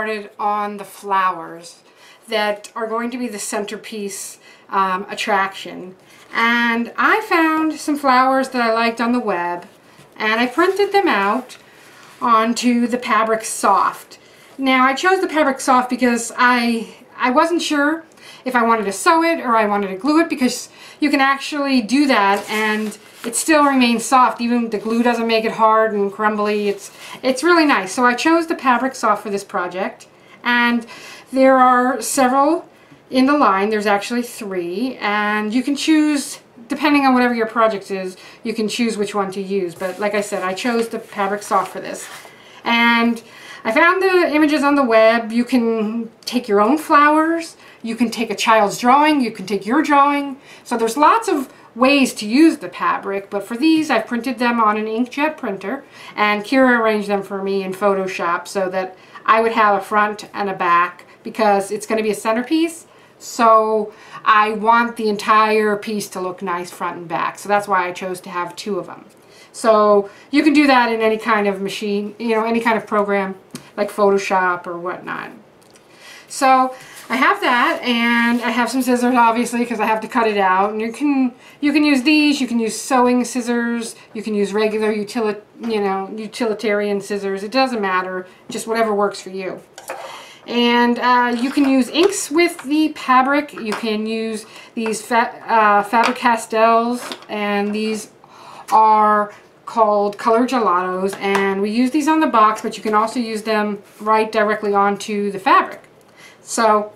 started on the flowers that are going to be the centerpiece attraction. And I found some flowers that I liked on the web, and I printed them out onto the Pabric Soft. Now I chose the Pabric Soft because I wasn't sure if I wanted to sew it or I wanted to glue it, because you can actually do that and it still remains soft. Even the glue doesn't make it hard and crumbly. It's really nice. So I chose the Pabric Soft for this project, and there are several in the line. There's actually 3, and you can choose, depending on whatever your project is, you can choose which one to use. But like I said, I chose the Pabric Soft for this. And I found the images on the web. You can take your own flowers, you can take a child's drawing, you can take your drawing. So there's lots of ways to use the Pabric, but for these I've printed them on an inkjet printer, and Kira arranged them for me in Photoshop so that I would have a front and a back, because it's going to be a centerpiece. So I want the entire piece to look nice front and back. So that's why I chose to have 2 of them. So you can do that in any kind of machine, you know, any kind of program like Photoshop or whatnot. So I have that, and I have some scissors, obviously, because I have to cut it out. And you can use these. You can use sewing scissors. You can use regular utilitarian scissors. It doesn't matter. Just whatever works for you. And you can use inks with the Pabric. You can use these Fabric Castels, and these are called Color Gelatos, and we use these on the box, but you can also use them right directly onto the fabric. So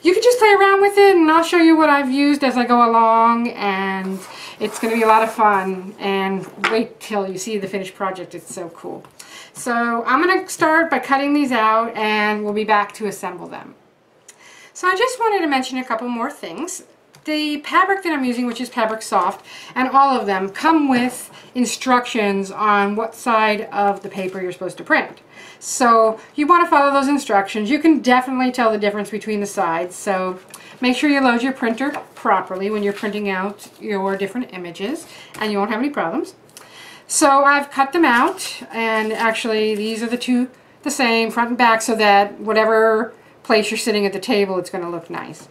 you can just play around with it, and I'll show you what I've used as I go along, and it's going to be a lot of fun. And wait till you see the finished project. It's so cool. So I'm going to start by cutting these out, and we'll be back to assemble them. So I just wanted to mention a couple more things. The Pabric that I'm using, which is Pabric Soft, and all of them come with instructions on what side of the paper you're supposed to print. So you want to follow those instructions. You can definitely tell the difference between the sides. So make sure you load your printer properly when you're printing out your different images, and you won't have any problems. So I've cut them out, and actually these are the same, front and back, so that whatever place you're sitting at the table, it's going to look nice.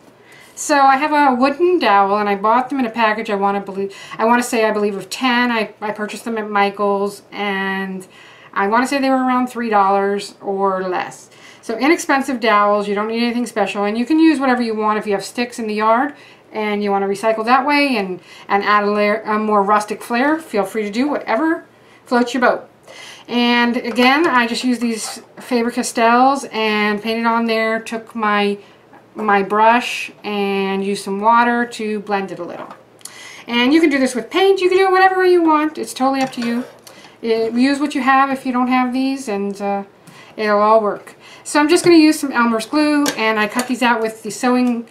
So I have a wooden dowel, and I bought them in a package. I believe of 10. I purchased them at Michael's, and I want to say they were around $3 or less. So inexpensive dowels. You don't need anything special, and you can use whatever you want. If you have sticks in the yard and you want to recycle that way and add a more rustic flair, feel free to do whatever floats your boat. And again, I just used these Faber-Castells and painted on there. Took my brush and use some water to blend it a little. And you can do this with paint. You can do it whatever you want. It's totally up to you. Use what you have if you don't have these, and it'll all work. So I'm just going to use some Elmer's glue, and I cut these out with the sewing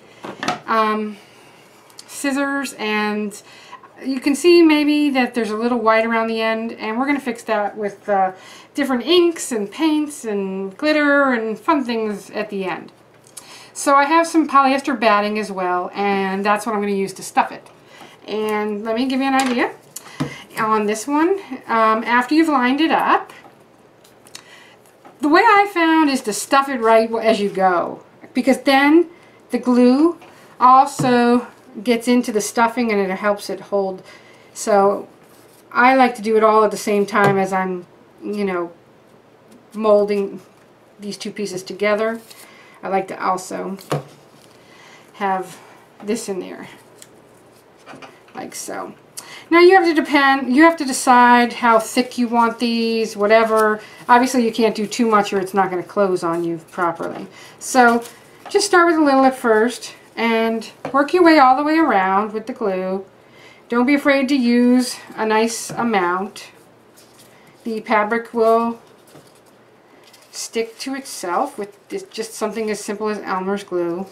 scissors, and you can see maybe that there's a little white around the end, and we're going to fix that with different inks and paints and glitter and fun things at the end. So I have some polyester batting as well, and that's what I'm going to use to stuff it. And let me give you an idea on this one. After you've lined it up, the way I found is to stuff it right as you go, because then the glue also gets into the stuffing and it helps it hold. So I like to do it all at the same time as I'm, molding these 2 pieces together. I like to also have this in there, like so. Now you have to decide how thick you want these, whatever. Obviously you can't do too much or it's not going to close on you properly. So just start with a little at first and work your way all the way around with the glue. Don't be afraid to use a nice amount. The Pabric will stick to itself with just something as simple as Elmer's glue.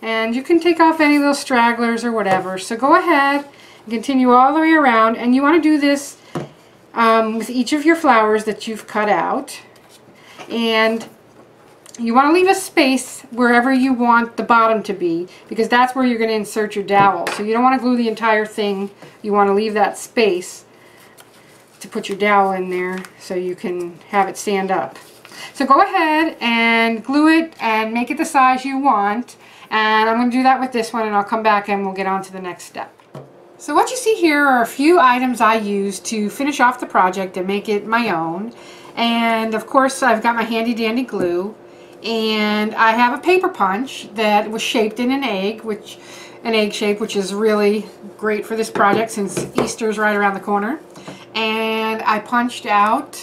And you can take off any little stragglers or whatever. So go ahead and continue all the way around, and you want to do this with each of your flowers that you've cut out. And you want to leave a space wherever you want the bottom to be, because that's where you're going to insert your dowel. So you don't want to glue the entire thing. You want to leave that space to put your dowel in there so you can have it stand up. So go ahead and glue it and make it the size you want. And I'm going to do that with this one, and I'll come back and we'll get on to the next step. So what you see here are a few items I used to finish off the project and make it my own. And of course I've got my handy dandy glue, and I have a paper punch that was shaped in an egg shape, which is really great for this project since Easter's right around the corner. And I punched out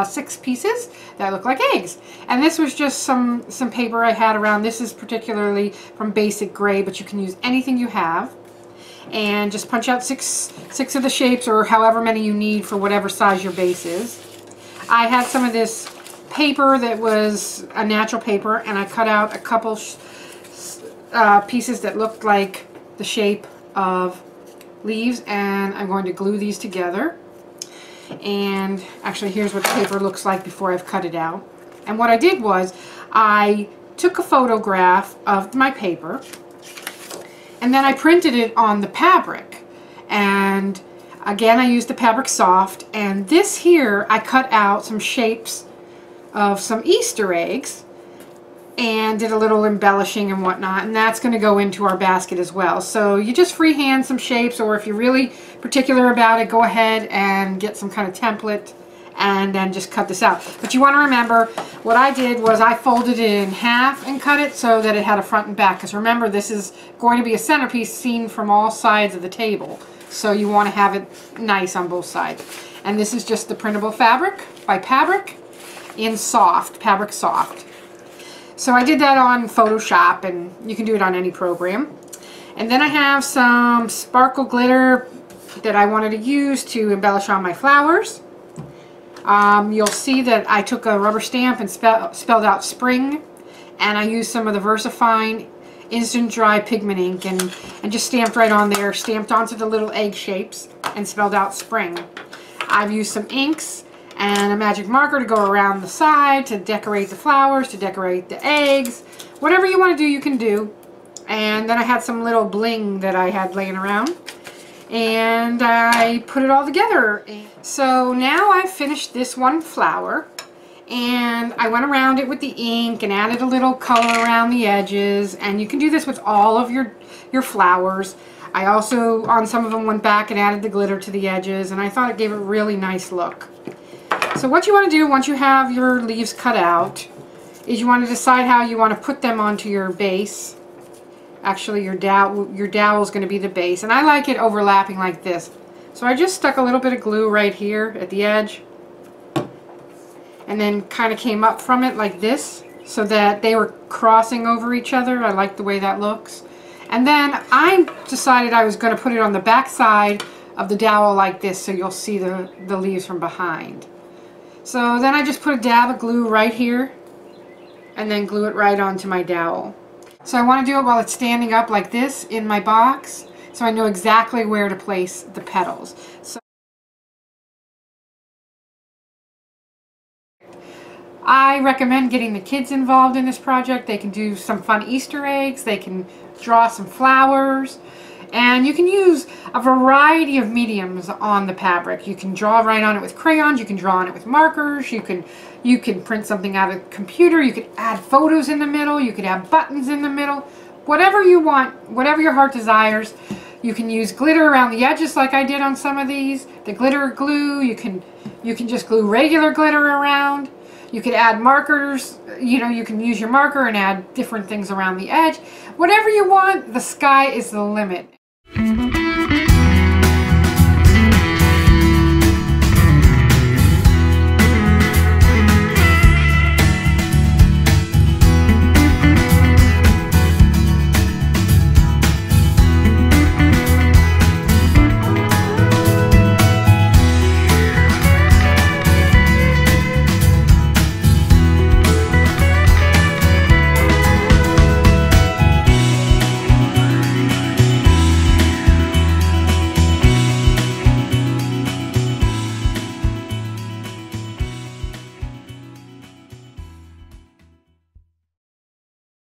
6 pieces that look like eggs. And this was just some paper I had around. This is particularly from Basic Gray, but you can use anything you have. And just punch out six of the shapes, or however many you need for whatever size your base is. I had some of this paper that was a natural paper, and I cut out a couple pieces that looked like the shape of leaves, and I'm going to glue these together. And actually, here's what the paper looks like before I've cut it out. And what I did was I took a photograph of my paper, and then I printed it on the Pabric. And again, I used the Pabric Soft, and this here I cut out some shapes of some Easter eggs and did a little embellishing and whatnot, and that's going to go into our basket as well. So you just freehand some shapes, or if you're really particular about it, go ahead and get some kind of template and then just cut this out. But you want to remember, what I did was I folded it in half and cut it so that it had a front and back, because remember, this is going to be a centerpiece seen from all sides of the table, so you want to have it nice on both sides. And this is just the printable fabric by Pabric in Soft, Pabric Soft. So I did that on Photoshop, and you can do it on any program. And then I have some sparkle glitter that I wanted to use to embellish on my flowers. You'll see that I took a rubber stamp and spelled out spring, and I used some of the VersaFine instant dry pigment ink and just stamped right on there, stamped onto the little egg shapes and spelled out spring. I've used some inks and a magic marker to go around the side to decorate the flowers, to decorate the eggs. Whatever you want to do, you can do. And then I had some little bling that I had laying around, and I put it all together. So now I've finished this one flower, and I went around it with the ink and added a little color around the edges, and you can do this with all of your flowers. I also, on some of them, went back and added the glitter to the edges, and I thought it gave a really nice look. So what you want to do once you have your leaves cut out is you want to decide how you want to put them onto your base. Actually, your dowel is going to be the base, and I like it overlapping like this. So I just stuck a little bit of glue right here at the edge, and then kind of came up from it like this so that they were crossing over each other. I like the way that looks. And then I decided I was going to put it on the back side of the dowel like this, so you'll see the leaves from behind. So then I just put a dab of glue right here and then glue it right onto my dowel. So I want to do it while it's standing up like this in my box, so I know exactly where to place the petals. So I recommend getting the kids involved in this project. They can do some fun Easter eggs, they can draw some flowers, and you can use a variety of mediums on the Pabric. You can draw right on it with crayons, you can draw on it with markers, you can print something out of the computer, you could add photos in the middle, you could add buttons in the middle. Whatever you want, whatever your heart desires. You can use glitter around the edges like I did on some of these. The glitter glue, you can just glue regular glitter around. You could add markers, you know, you can use your marker and add different things around the edge. Whatever you want, the sky is the limit.